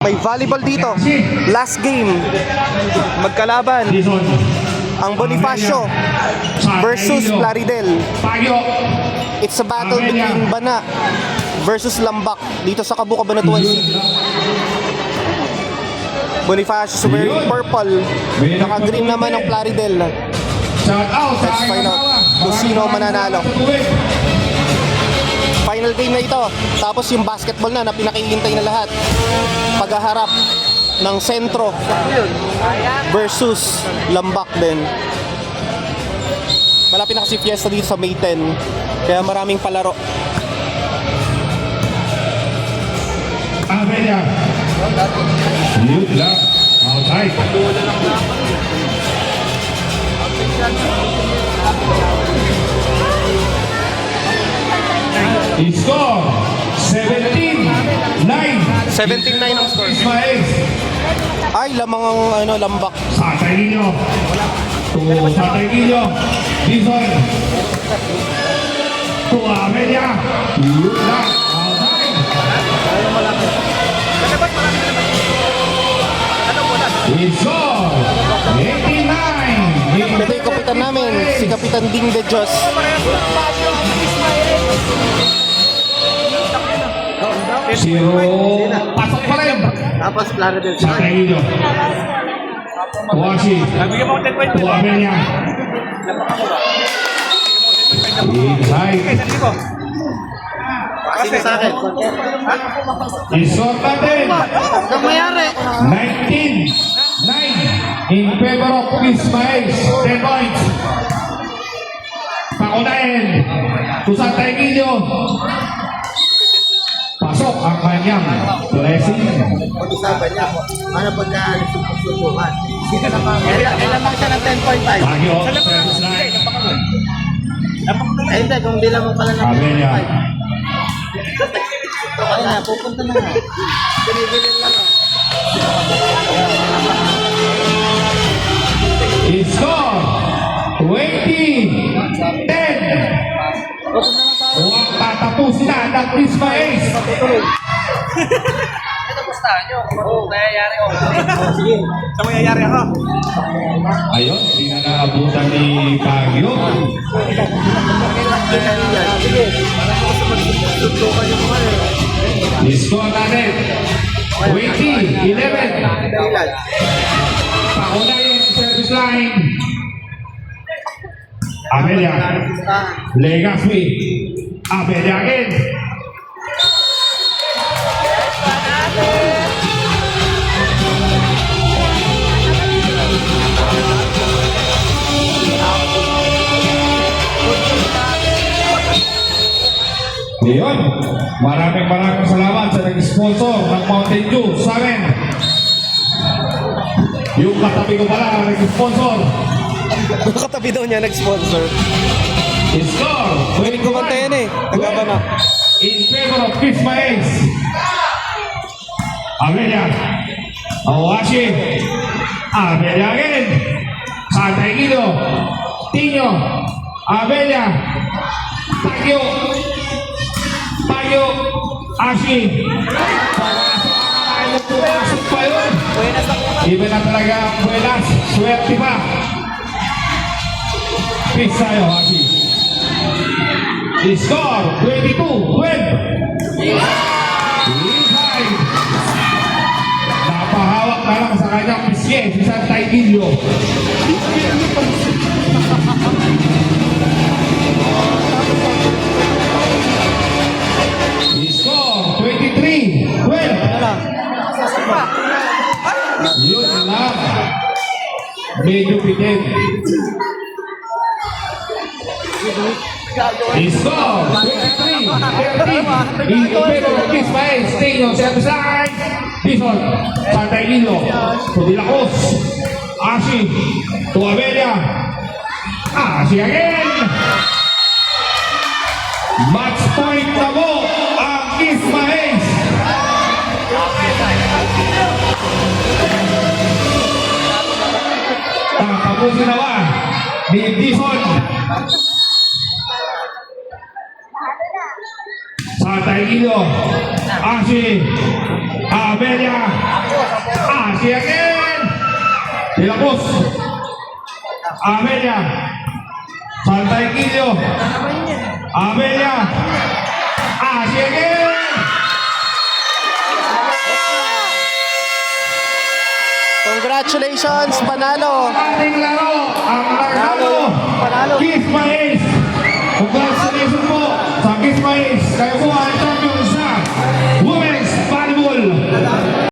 May volleyball dito. Last game. Magkalaban ang Bonifacio versus Plaridel. It's a battle between Bana versus Lambak dito sa Cabu, Cabanatuan City. Bonifacio wearing purple. Naka-green naman ang Plaridel. Let's find out kung sino mananalo. Final game na ito. Tapos yung basketball na pinakihintay na lahat. Paghaharap ng Sentro versus Lambak din. Malapit na kasi fiesta dito sa May 10. Kaya maraming palaro. Amelia. Good luck. Outside. Score 17-9. 17-9 ang score. Ismael. Ay, lamang ang Lambak. Sa Taiguillo. Sa Taiguillo. Dizon. To Amelia. Good luck. Outside. Score 89. Ito yung kapitan namin, si Kapitan Ding de Dios. Zero. Pasok pa rin. Tapos Plaridel Sa Taiguillo. Washi. To Amelia. Inside. Sino sa akin? Isot natin. Ang mayari. 19-9 in favor of Ismael. 10 points. Pakunain. Kusang Taiguillo. Pasok ang kanyang blessing. Pag-usapan niya po. Ano pagka nagsusubukan? Sino naman? Ilan lang siya ng 10.5? Bagyo. Service line. Ay hindi, kung bilang mo pala ng Amelia. 10.5. Ay na, pupunta na nga. Binibilin lang. Score 20-10. Huwag tatapusin na ng Ismael. Oo, kayayari ko. Sige. Sa mayayari ako. Ayun, hindi na naabutan ni Bagyo. Sige. Parang ako sa magsusubukan yung mga Score natin 20-11. dahilan. Pakunayin ang service line. Amelia. Legaspi. Amelia again. Yun, maraming salamat sa nag-sponsor ng Mountain Dew sa amin. Yung katabi ko pala ang nag-sponsor. Katabi daw niya nag-sponsor. Score Pwede kumanta yan eh. Tagabana. in favor of Ismael. Amelia. Awashi. Amelia again. Sa Taiguillo. Tino. Amelia. Tagyo. Tagyo. Ashi. Pumasok pa yun. Iba na talaga ang buenas. Swerte pa. Peace tayo, Ashi. Score 22-12. Inside. Napahawak na lang sa kanyang pisye si San Taiguillo. Score 23-12. Yun lang. Medyo pitin. Score 23-13 in favor of Ismael. Stadium service line. Dizon. San Taiguillo. To Dilacos. Ashi. To Amelia. Ashi again. Match point na mo ang Ismael. Tapusin nawa ni Dizon. Sa Taiguillo, Ashi, Amelia, Si again. Tilapos. Amelia. Santa Equilio. Amelia. Si again. Congratulations, panalo! Ating laro. Ang Panalo. Kiss My Ace. Congratulations po sa Kiss My Ace. Kayo po ay